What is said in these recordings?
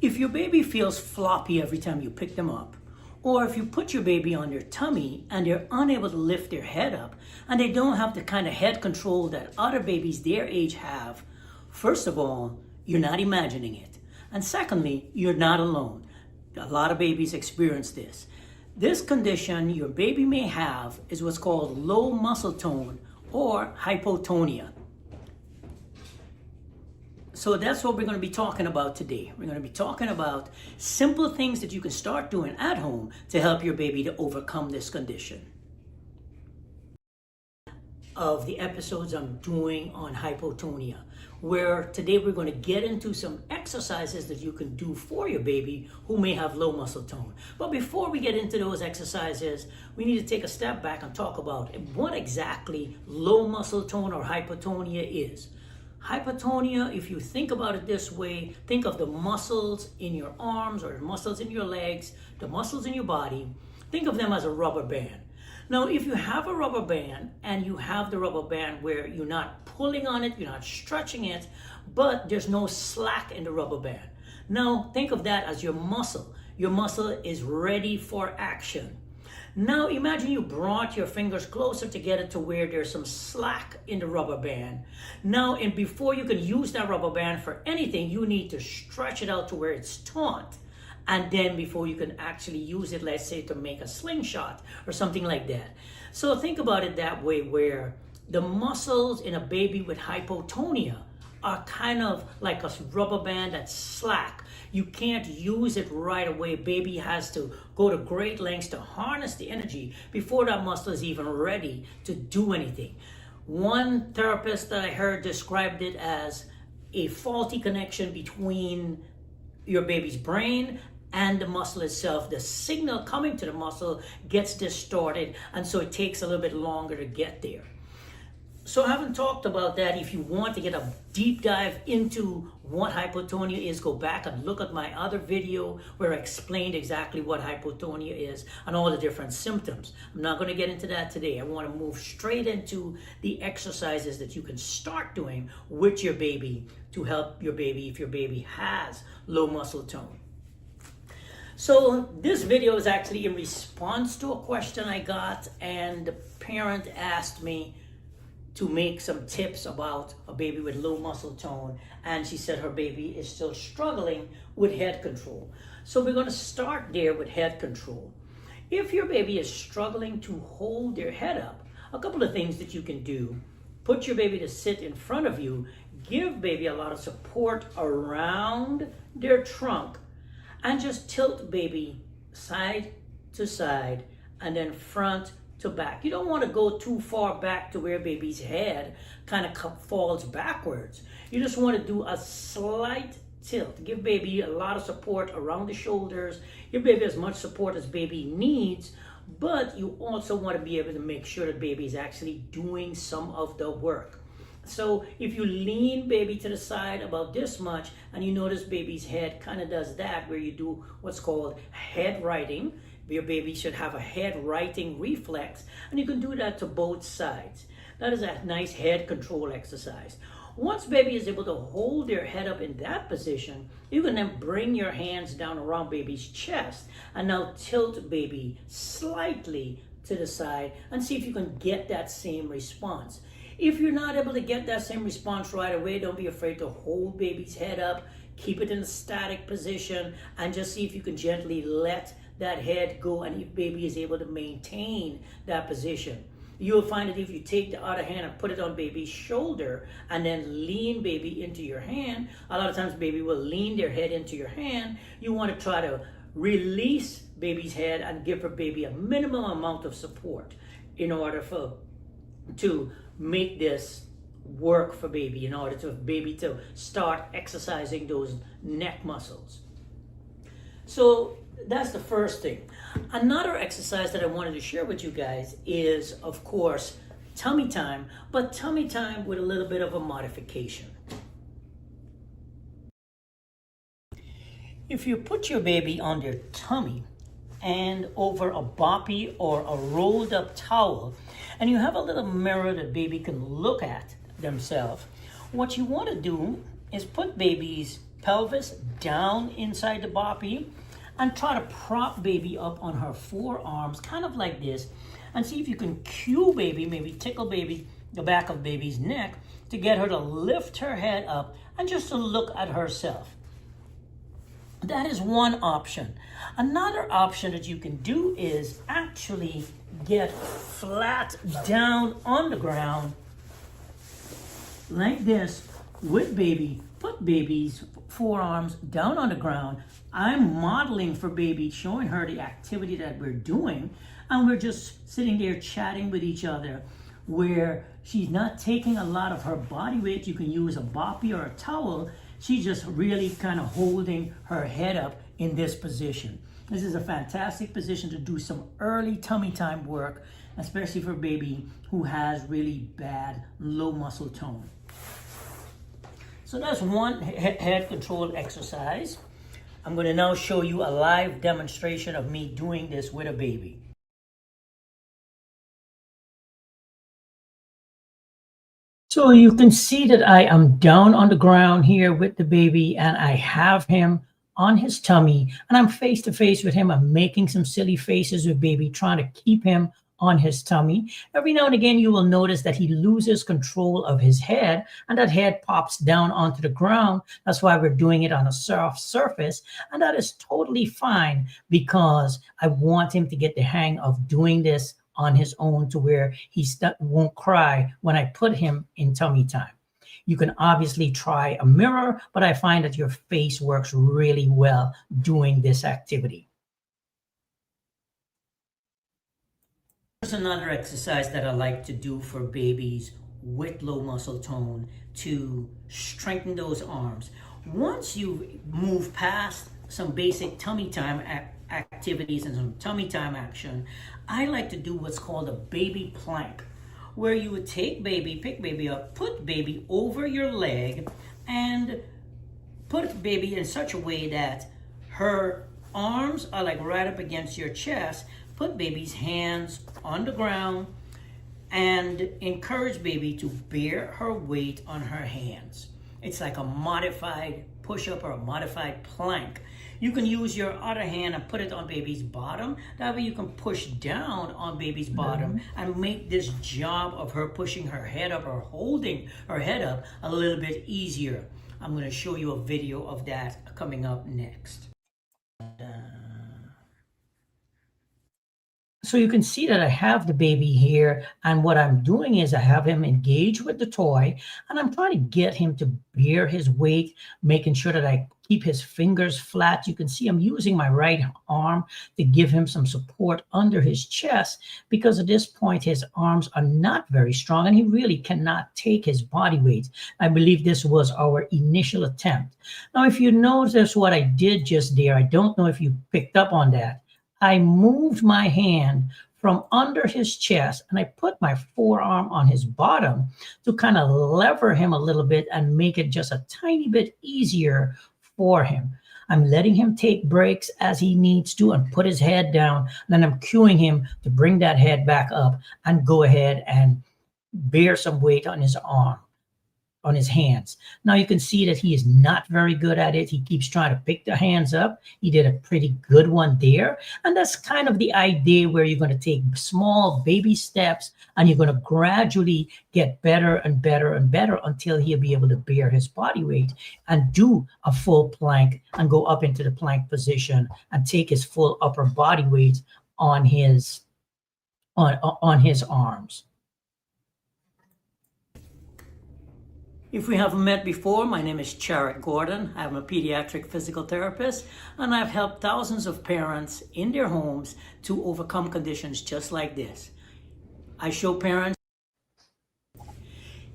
If your baby feels floppy every time you pick them up, or if you put your baby on their tummy and they're unable to lift their head up and they don't have the kind of head control that other babies their age have, first of all, you're not imagining it. And secondly, you're not alone. A lot of babies experience this. This condition your baby may have is what's called low muscle tone or hypotonia. So that's what we're going to be talking about today. We're going to be talking about simple things that you can start doing at home to help your baby to overcome this condition. Of the episodes I'm doing on hypotonia, where today we're going to get into some exercises that you can do for your baby who may have low muscle tone. But before we get into those exercises, we need to take a step back and talk about what exactly low muscle tone or hypotonia is. Hypotonia, if you think about it this way, think of the muscles in your arms or the muscles in your legs, the muscles in your body. Think of them as a rubber band. Now, if you have a rubber band and you have the rubber band where you're not pulling on it, you're not stretching it, but there's no slack in the rubber band. Now, think of that as your muscle. Your muscle is ready for action. Now, imagine you brought your fingers closer together to where there's some slack in the rubber band. Now, and before you can use that rubber band for anything, you need to stretch it out to where it's taut. And then before you can actually use it, let's say to make a slingshot or something like that. So think about it that way, where the muscles in a baby with hypotonia are kind of like a rubber band that's slack. You can't use it right away. Baby has to go to great lengths to harness the energy before that muscle is even ready to do anything. One therapist that I heard described it as a faulty connection between your baby's brain and the muscle itself. The signal coming to the muscle gets distorted, and so it takes a little bit longer to get there. So having talked about that, if you want to get a deep dive into what hypotonia is, go back and look at my other video where I explained exactly what hypotonia is and all the different symptoms. I'm not going to get into that today. I want to move straight into the exercises that you can start doing with your baby to help your baby if your baby has low muscle tone. So this video is actually in response to a question I got, and the parent asked me to make some tips about a baby with low muscle tone, and she said her baby is still struggling with head control. So we're going to start there with head control. If your baby is struggling to hold their head up, a couple of things that you can do. Put your baby to sit in front of you, give baby a lot of support around their trunk, and just tilt baby side to side and then front to back. You don't want to go too far back to where baby's head kind of falls backwards. You just want to do a slight tilt. Give baby a lot of support around the shoulders. Give baby as much support as baby needs, but you also want to be able to make sure that baby is actually doing some of the work. So if you lean baby to the side about this much and you notice baby's head kind of does that, where you do what's called head righting. Your baby should have a head righting reflex, and you can do that to both sides. That is a nice head control exercise. Once baby is able to hold their head up in that position, you can then bring your hands down around baby's chest and now tilt baby slightly to the side and see if you can get that same response. If you're not able to get that same response right away, don't be afraid to hold baby's head up, keep it in a static position, and just see if you can gently let that head go, and if baby is able to maintain that position. You'll find that if you take the other hand and put it on baby's shoulder and then lean baby into your hand, a lot of times baby will lean their head into your hand. You want to try to release baby's head and give her baby a minimum amount of support in order to make this work for baby, in order to baby to start exercising those neck muscles. So that's the first thing. Another exercise that I wanted to share with you guys is, of course, tummy time, but tummy time with a little bit of a modification. If you put your baby on their tummy and over a boppy or a rolled up towel, and you have a little mirror that baby can look at themselves, what you want to do is put baby's pelvis down inside the boppy and try to prop baby up on her forearms, kind of like this, and see if you can cue baby, maybe tickle baby, the back of baby's neck, to get her to lift her head up and just to look at herself. That is one option. Another option that you can do is actually get flat down on the ground like this with baby. Put baby's forearms down on the ground. I'm modeling for baby, showing her the activity that we're doing, and we're just sitting there chatting with each other, where she's not taking a lot of her body weight. You can use a boppy or a towel. She's just really kind of holding her head up in this position. This is a fantastic position to do some early tummy time work, especially for baby who has really bad low muscle tone. So that's one head control exercise. I'm going to now show you a live demonstration of me doing this with a baby. So you can see that I am down on the ground here with the baby, and I have him on his tummy, and I'm face to face with him. I'm making some silly faces with baby, trying to keep him on his tummy. Every now and again, you will notice that he loses control of his head, and that head pops down onto the ground. That's why we're doing it on a soft surface, and that is totally fine, because I want him to get the hang of doing this on his own, to where he won't cry when I put him in tummy time. You can obviously try a mirror, but I find that your face works really well doing this activity. There's another exercise that I like to do for babies with low muscle tone to strengthen those arms. Once you move past some basic tummy time activities and some tummy time action, I like to do what's called a baby plank, where you would take baby, pick baby up, put baby over your leg, and put baby in such a way that her arms are like right up against your chest. Put baby's hands on the ground and encourage baby to bear her weight on her hands. It's like a modified push-up or a modified plank. You can use your other hand and put it on baby's bottom. That way you can push down on baby's bottom and make this job of her pushing her head up or holding her head up a little bit easier. I'm going to show you a video of that coming up next. So you can see that I have the baby here, and what I'm doing is I have him engage with the toy, and I'm trying to get him to bear his weight, making sure that I keep his fingers flat. You can see I'm using my right arm to give him some support under his chest, because at this point his arms are not very strong and he really cannot take his body weight. I believe this was our initial attempt. Now, if you notice what I did just there, I don't know if you picked up on that. I moved my hand from under his chest and I put my forearm on his bottom to kind of lever him a little bit and make it just a tiny bit easier for him. I'm letting him take breaks as he needs to and put his head down. And then I'm cueing him to bring that head back up and go ahead and bear some weight on his arm, on his hands. Now you can see that he is not very good at it. He keeps trying to pick the hands up. He did a pretty good one there. And that's kind of the idea, where you're going to take small baby steps and you're going to gradually get better and better and better until he'll be able to bear his body weight and do a full plank and go up into the plank position and take his full upper body weight on his arms. If we haven't met before, my name is Cherrick Gordon. I'm a pediatric physical therapist, and I've helped thousands of parents in their homes to overcome conditions just like this. I show parents,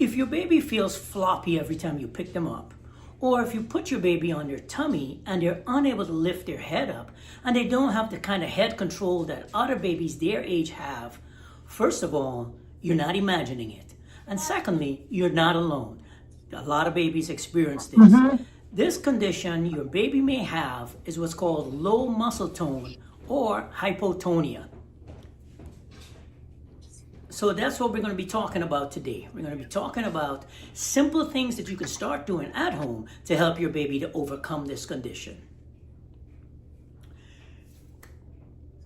if your baby feels floppy every time you pick them up, or if you put your baby on their tummy and they're unable to lift their head up, and they don't have the kind of head control that other babies their age have, first of all, you're not imagining it. And secondly, you're not alone. A lot of babies experience this. This condition your baby may have is what's called low muscle tone or hypotonia. So that's what we're going to be talking about today. We're going to be talking about simple things that you can start doing at home to help your baby to overcome this condition.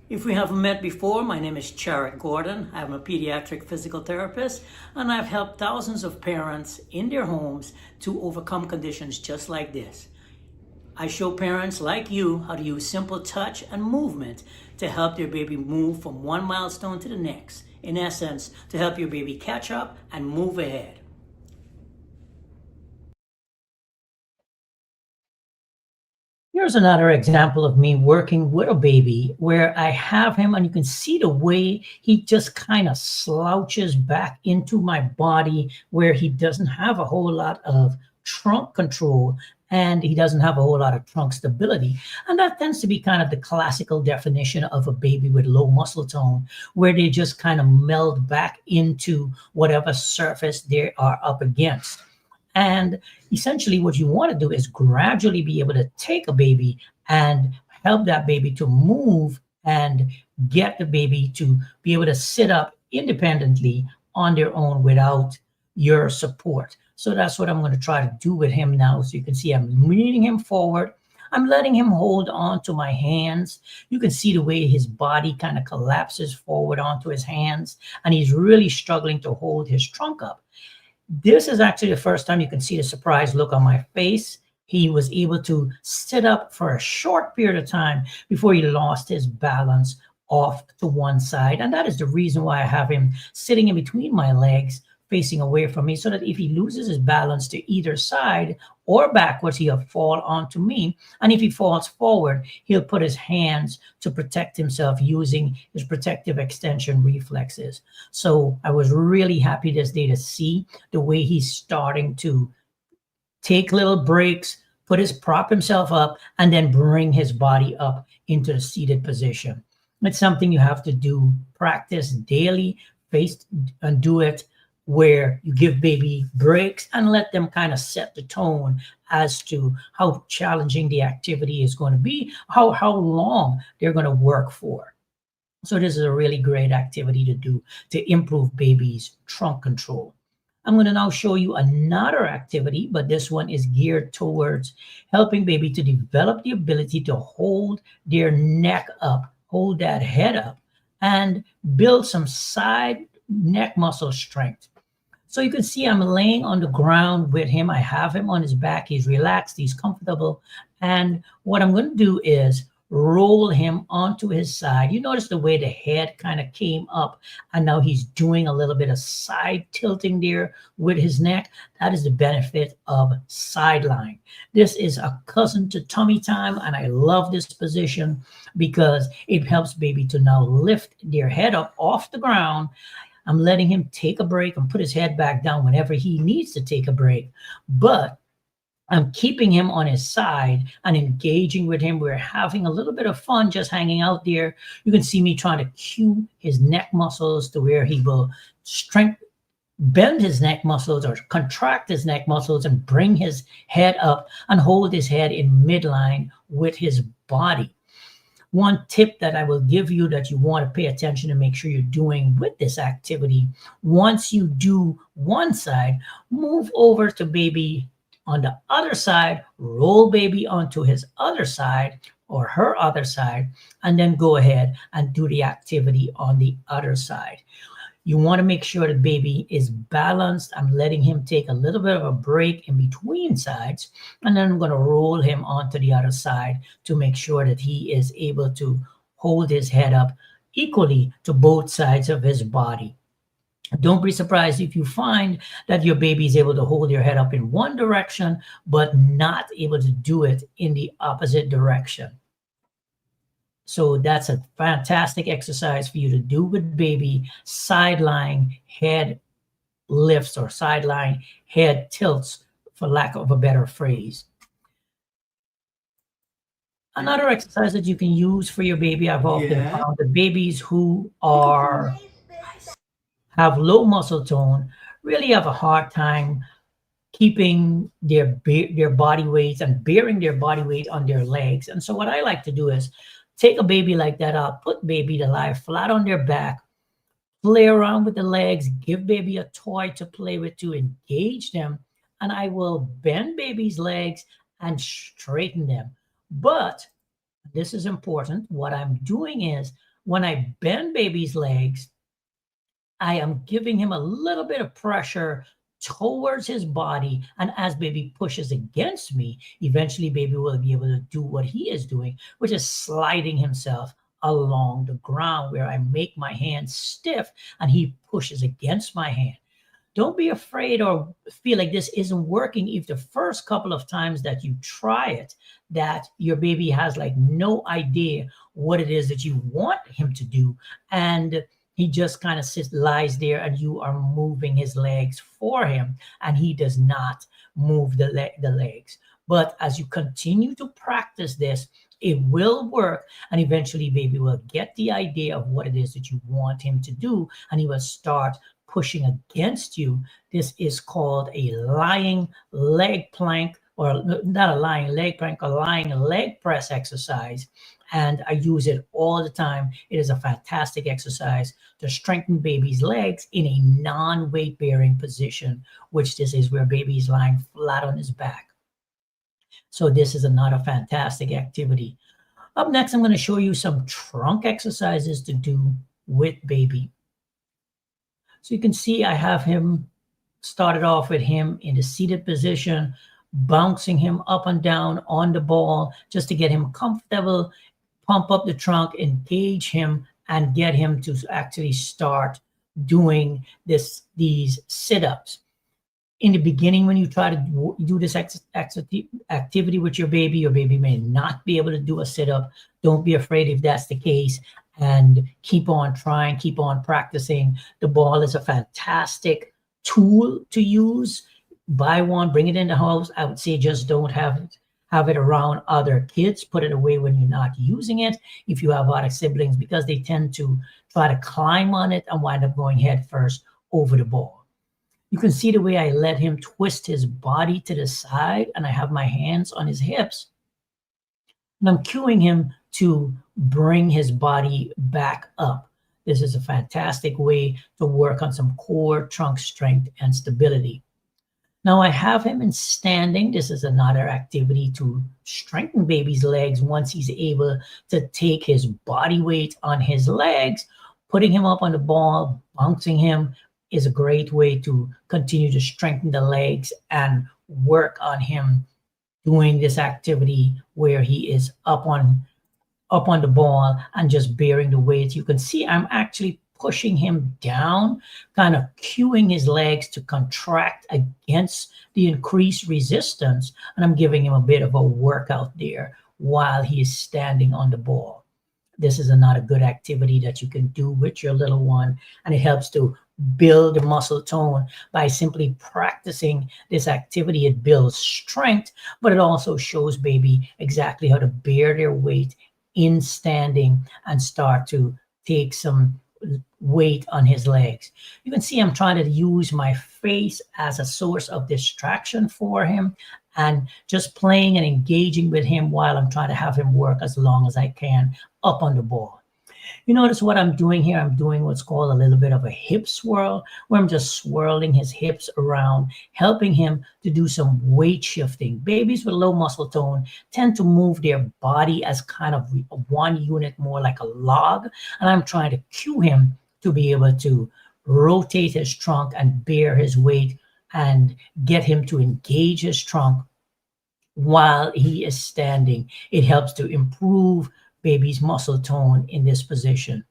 If we haven't met before, my name is Cherrick Gordon. I'm a pediatric physical therapist, and I've helped thousands of parents in their homes to overcome conditions just like this. I show parents like you how to use simple touch and movement to help their baby move from one milestone to the next. In essence, to help your baby catch up and move ahead. Here's another example of me working with a baby where I have him, and you can see the way he just kind of slouches back into my body, where he doesn't have a whole lot of trunk control and he doesn't have a whole lot of trunk stability. And that tends to be kind of the classical definition of a baby with low muscle tone, where they just kind of meld back into whatever surface they are up against. And essentially what you want to do is gradually be able to take a baby and help that baby to move and get the baby to be able to sit up independently on their own without your support. So that's what I'm going to try to do with him now. So you can see I'm leaning him forward. I'm letting him hold on to my hands. You can see the way his body kind of collapses forward onto his hands, and he's really struggling to hold his trunk up. This is actually the first time you can see the surprised look on my face. He was able to sit up for a short period of time before he lost his balance off to one side. And that is the reason why I have him sitting in between my legs, facing away from me, so that if he loses his balance to either side or backwards, he'll fall onto me. And if he falls forward, he'll put his hands to protect himself using his protective extension reflexes. So I was really happy this day to see the way he's starting to take little breaks, prop himself up, and then bring his body up into the seated position. It's something you have to do, practice daily, face and do it, where you give baby breaks and let them kind of set the tone as to how challenging the activity is going to be, how long they're going to work for. So this is a really great activity to do to improve baby's trunk control. I'm going to now show you another activity, but this one is geared towards helping baby to develop the ability to hold their neck up, hold that head up, and build some side neck muscle strength. So you can see I'm laying on the ground with him. I have him on his back. He's relaxed. He's comfortable. And what I'm going to do is roll him onto his side. You notice the way the head kind of came up, and now he's doing a little bit of side tilting there with his neck. That is the benefit of side lying. This is a cousin to tummy time, and I love this position because it helps baby to now lift their head up off the ground. I'm letting him take a break and put his head back down whenever he needs to take a break. But I'm keeping him on his side and engaging with him. We're having a little bit of fun just hanging out there. You can see me trying to cue his neck muscles to where he will bend his neck muscles or contract his neck muscles and bring his head up and hold his head in midline with his body. One tip that I will give you that you want to pay attention to make sure you're doing with this activity, once you do one side, move over to baby on the other side, roll baby onto his other side or her other side, and then go ahead and do the activity on the other side. You want to make sure the baby is balanced. I'm letting him take a little bit of a break in between sides, and then I'm going to roll him onto the other side to make sure that he is able to hold his head up equally to both sides of his body. Don't be surprised if you find that your baby is able to hold your head up in one direction, but not able to do it in the opposite direction. So that's a fantastic exercise for you to do with baby, side-lying head lifts or side-lying head tilts, for lack of a better phrase. Another exercise that you can use for your baby, I've often found that babies who have low muscle tone really have a hard time keeping their body weight and bearing their body weight on their legs. And so what I like to do is take a baby like that. I'll put baby to lie flat on their back, play around with the legs, give baby a toy to play with to engage them, and I will bend baby's legs and straighten them. But this is important. What I'm doing is when I bend baby's legs, I am giving him a little bit of pressure towards his body. And as baby pushes against me, eventually baby will be able to do what he is doing, which is sliding himself along the ground where I make my hand stiff and he pushes against my hand. Don't be afraid or feel like this isn't working if the first couple of times that you try it, that your baby has like no idea what it is that you want him to do. And he just kind of lies there and you are moving his legs for him and he does not move the legs. But as you continue to practice this, it will work and eventually baby will get the idea of what it is that you want him to do and he will start pushing against you. This is called a lying leg plank, or not a lying leg plank, a lying leg press exercise. And I use it all the time. It is a fantastic exercise to strengthen baby's legs in a non-weight bearing position, which this is where baby is lying flat on his back. So this is another fantastic activity. Up next, I'm going to show you some trunk exercises to do with baby. So you can see I have him started off with him in the seated position, bouncing him up and down on the ball just to get him comfortable, pump up the trunk, engage him, and get him to actually start doing these sit-ups. In the beginning, when you try to do this activity with your baby may not be able to do a sit-up. Don't be afraid if that's the case, and keep on trying, keep on practicing. The ball is a fantastic tool to use. Buy one, bring it in the house. I would say just don't have it around other kids. Put it away when you're not using it. If you have other siblings, because they tend to try to climb on it and wind up going head first over the ball. You can see the way I let him twist his body to the side and I have my hands on his hips. And I'm cueing him to bring his body back up. This is a fantastic way to work on some core, trunk strength, and stability. Now I have him in standing. This is another activity to strengthen baby's legs once he's able to take his body weight on his legs. Putting him up on the ball, bouncing him is a great way to continue to strengthen the legs and work on him doing this activity where he is up on the ball and just bearing the weight. You can see I'm actually pushing him down, kind of cueing his legs to contract against the increased resistance. And I'm giving him a bit of a workout there while he is standing on the ball. This is another good activity that you can do with your little one, and it helps to build the muscle tone by simply practicing this activity. It builds strength, but it also shows baby exactly how to bear their weight in standing and start to take some weight on his legs. You can see I'm trying to use my face as a source of distraction for him and just playing and engaging with him while I'm trying to have him work as long as I can up on the ball. You notice what I'm doing here? I'm doing what's called a little bit of a hip swirl, where I'm just swirling his hips around, helping him to do some weight shifting. Babies with low muscle tone tend to move their body as kind of one unit, more like a log. And I'm trying to cue him to be able to rotate his trunk and bear his weight and get him to engage his trunk while he is standing. It helps to improve baby's muscle tone in this position.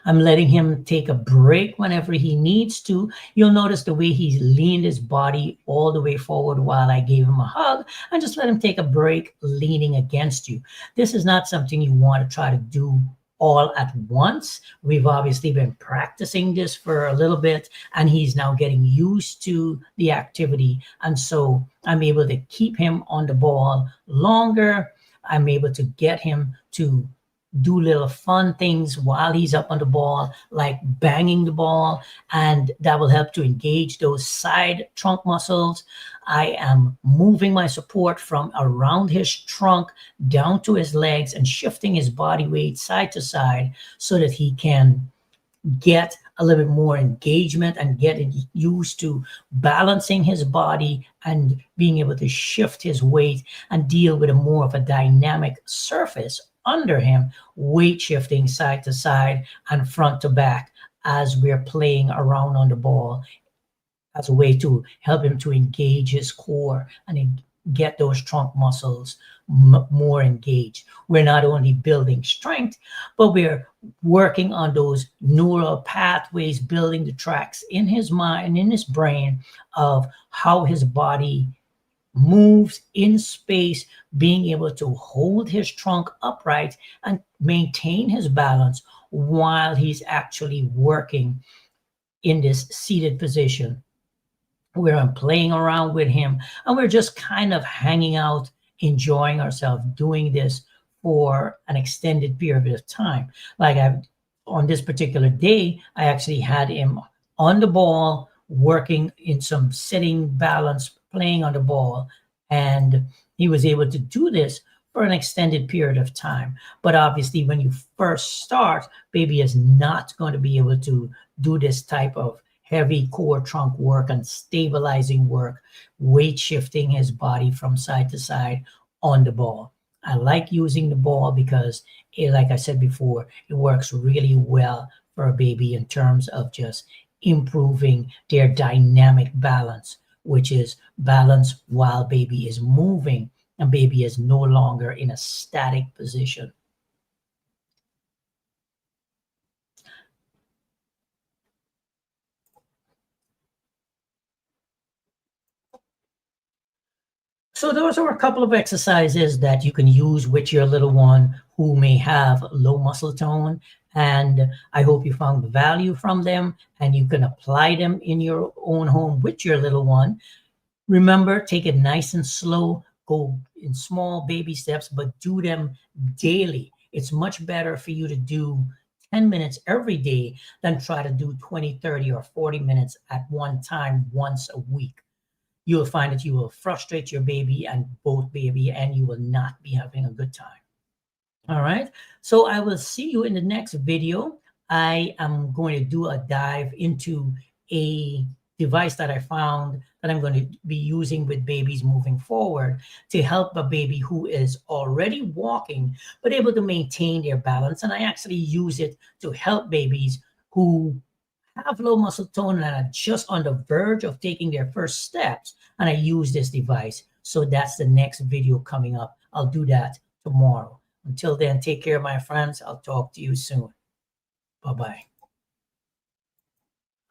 I'm letting him take a break whenever he needs to. You'll notice the way he's leaned his body all the way forward while I gave him a hug, and just let him take a break leaning against you. This is not something you want to try to do all at once. We've obviously been practicing this for a little bit, and he's now getting used to the activity. And so I'm able to keep him on the ball longer. I'm able to get him to do little fun things while he's up on the ball, like banging the ball, and that will help to engage those side trunk muscles. I am moving my support from around his trunk down to his legs and shifting his body weight side to side so that he can get a little bit more engagement and get used to balancing his body and being able to shift his weight and deal with a more of a dynamic surface under him, weight shifting side to side and front to back as we're playing around on the ball, as a way to help him to engage his core and get those trunk muscles more engaged. We're not only building strength, but we're working on those neural pathways, building the tracks in his mind, in his brain, of how his body moves in space, being able to hold his trunk upright and maintain his balance while he's actually working in this seated position, where I'm playing around with him and we're just kind of hanging out, enjoying ourselves, doing this for an extended period of time. Like on this particular day, I actually had him on the ball, working in some sitting balance, playing on the ball, and he was able to do this for an extended period of time. But obviously, when you first start, baby is not going to be able to do this type of heavy core trunk work and stabilizing work, weight shifting his body from side to side on the ball. I like using the ball because, like I said before, it works really well for a baby in terms of just improving their dynamic balance, which is balance while baby is moving and baby is no longer in a static position. So those are a couple of exercises that you can use with your little one who may have low muscle tone. And I hope you found value from them and you can apply them in your own home with your little one. Remember, take it nice and slow, go in small baby steps, but do them daily. It's much better for you to do 10 minutes every day than try to do 20, 30, or 40 minutes at one time once a week. You'll find that you will frustrate your baby and both baby, and you will not be having a good time. All right. So I will see you in the next video. I am going to do a dive into a device that I found that I'm going to be using with babies moving forward to help a baby who is already walking, but able to maintain their balance. And I actually use it to help babies who have low muscle tone and are just on the verge of taking their first steps. And I use this device. So that's the next video coming up. I'll do that tomorrow. Until then, take care, my friends. I'll talk to you soon. Bye-bye.